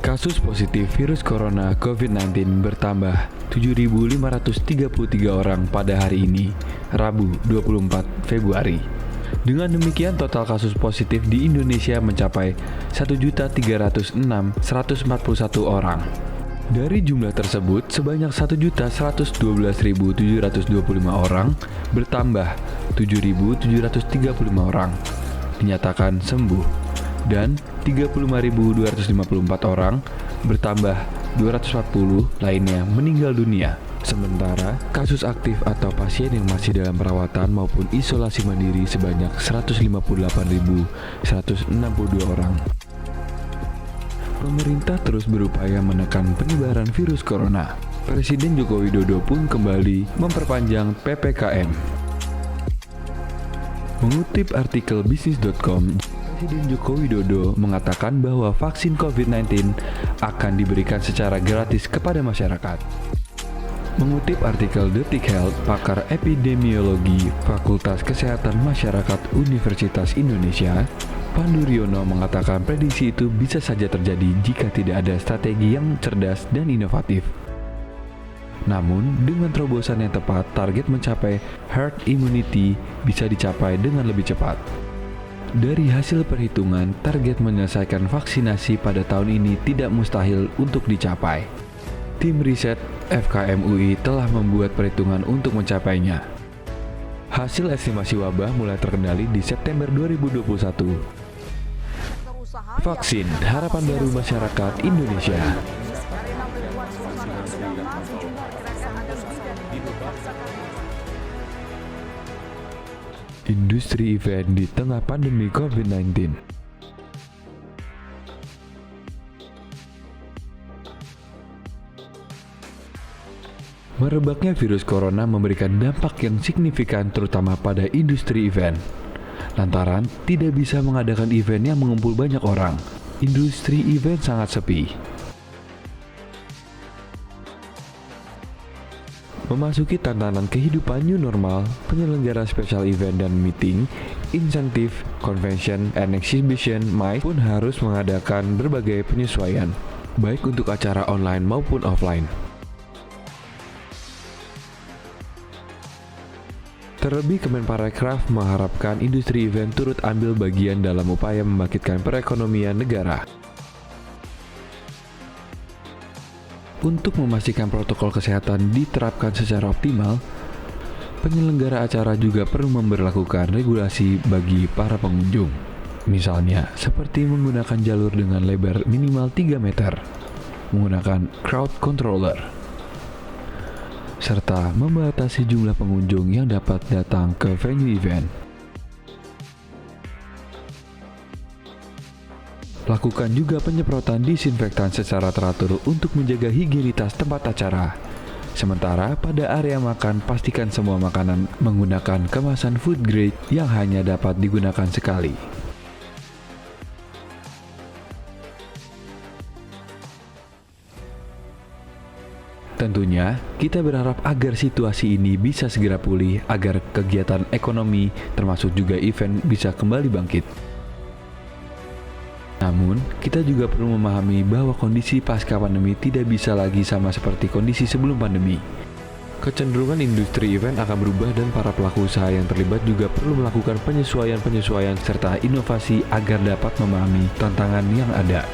Kasus positif virus corona COVID-19 bertambah 7.533 orang pada hari ini, Rabu 24 Februari. Dengan demikian total kasus positif di Indonesia mencapai 1.306.141 orang. Dari jumlah tersebut, sebanyak 1.112.725 orang bertambah 7.735 orang dinyatakan sembuh dan 35.254 orang bertambah 240 lainnya meninggal dunia. Sementara kasus aktif atau pasien yang masih dalam perawatan maupun isolasi mandiri sebanyak 158.162 orang. Pemerintah terus berupaya menekan penyebaran virus corona. Presiden Joko Widodo pun kembali memperpanjang PPKM. Mengutip artikel bisnis.com, Presiden Joko Widodo mengatakan bahwa vaksin COVID-19 akan diberikan secara gratis kepada masyarakat. Mengutip artikel Detik Health, pakar epidemiologi Fakultas Kesehatan Masyarakat Universitas Indonesia, Pandu Riono mengatakan prediksi itu bisa saja terjadi jika tidak ada strategi yang cerdas dan inovatif. Namun, dengan terobosan yang tepat, target mencapai herd immunity bisa dicapai dengan lebih cepat. Dari hasil perhitungan, target menyelesaikan vaksinasi pada tahun ini tidak mustahil untuk dicapai. Tim riset FKM UI telah membuat perhitungan untuk mencapainya. Hasil estimasi wabah mulai terkendali di September 2021. Vaksin, harapan baru masyarakat Indonesia. Industri event di tengah pandemi COVID-19. Merebaknya virus corona memberikan dampak yang signifikan terutama pada industri event. Lantaran tidak bisa mengadakan event yang mengumpul banyak orang, industri event sangat sepi. Memasuki tantangan kehidupan new normal, penyelenggara special event dan meeting, insentif, convention, and exhibition, MICE pun harus mengadakan berbagai penyesuaian, baik untuk acara online maupun offline. Terlebih Kemenparekraf mengharapkan industri event turut ambil bagian dalam upaya membangkitkan perekonomian negara. Untuk memastikan protokol kesehatan diterapkan secara optimal, penyelenggara acara juga perlu memberlakukan regulasi bagi para pengunjung. Misalnya, seperti menggunakan jalur dengan lebar minimal 3 meter, menggunakan crowd controller, serta membatasi jumlah pengunjung yang dapat datang ke venue event. Lakukan juga penyemprotan disinfektan secara teratur untuk menjaga higienitas tempat acara. Sementara pada area makan, pastikan semua makanan menggunakan kemasan food grade yang hanya dapat digunakan sekali. Tentunya, kita berharap agar situasi ini bisa segera pulih agar kegiatan ekonomi termasuk juga event bisa kembali bangkit. Namun, kita juga perlu memahami bahwa kondisi pasca pandemi tidak bisa lagi sama seperti kondisi sebelum pandemi. Kecenderungan industri event akan berubah dan para pelaku usaha yang terlibat juga perlu melakukan penyesuaian serta inovasi agar dapat memahami tantangan yang ada.